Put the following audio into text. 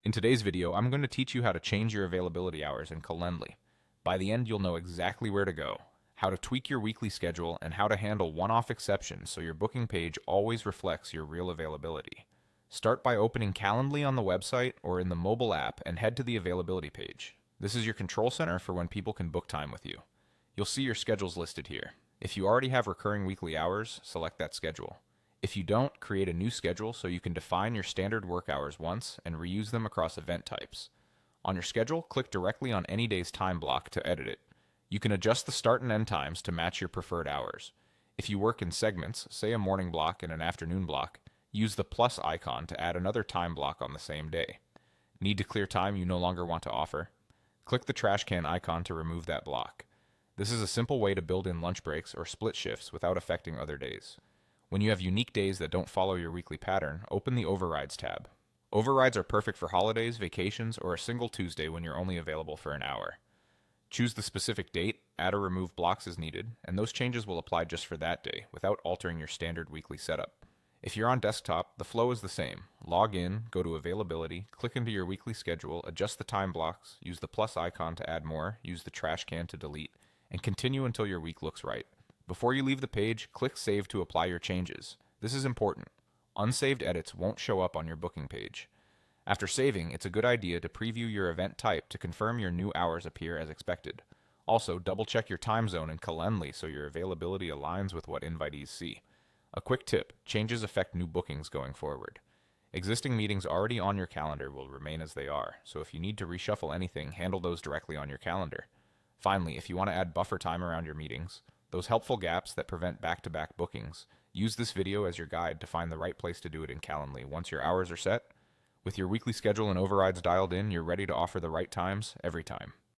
In today's video, I'm going to teach you how to change your availability hours in Calendly. By the end, you'll know exactly where to go, how to tweak your weekly schedule, and how to handle one-off exceptions so your booking page always reflects your real availability. Start by opening Calendly on the website or in the mobile app and head to the availability page. This is your control center for when people can book time with you. You'll see your schedules listed here. If you already have recurring weekly hours, select that schedule. If you don't, create a new schedule so you can define your standard work hours once and reuse them across event types. On your schedule, click directly on any day's time block to edit it. You can adjust the start and end times to match your preferred hours. If you work in segments, say a morning block and an afternoon block, use the plus icon to add another time block on the same day. Need to clear time you no longer want to offer? Click the trash can icon to remove that block. This is a simple way to build in lunch breaks or split shifts without affecting other days. When you have unique days that don't follow your weekly pattern, open the Overrides tab. Overrides are perfect for holidays, vacations, or a single Tuesday when you're only available for an hour. Choose the specific date, add or remove blocks as needed, and those changes will apply just for that day without altering your standard weekly setup. If you're on desktop, the flow is the same. Log in, go to availability, click into your weekly schedule, adjust the time blocks, use the plus icon to add more, use the trash can to delete, and continue until your week looks right. Before you leave the page, click Save to apply your changes. This is important. Unsaved edits won't show up on your booking page. After saving, it's a good idea to preview your event type to confirm your new hours appear as expected. Also, double-check your time zone in Calendly so your availability aligns with what invitees see. A quick tip, changes affect new bookings going forward. Existing meetings already on your calendar will remain as they are, so if you need to reshuffle anything, handle those directly on your calendar. Finally, if you want to add buffer time around your meetings, those helpful gaps that prevent back-to-back bookings, use this video as your guide to find the right place to do it in Calendly. Once your hours are set, with your weekly schedule and overrides dialed in, you're ready to offer the right times every time.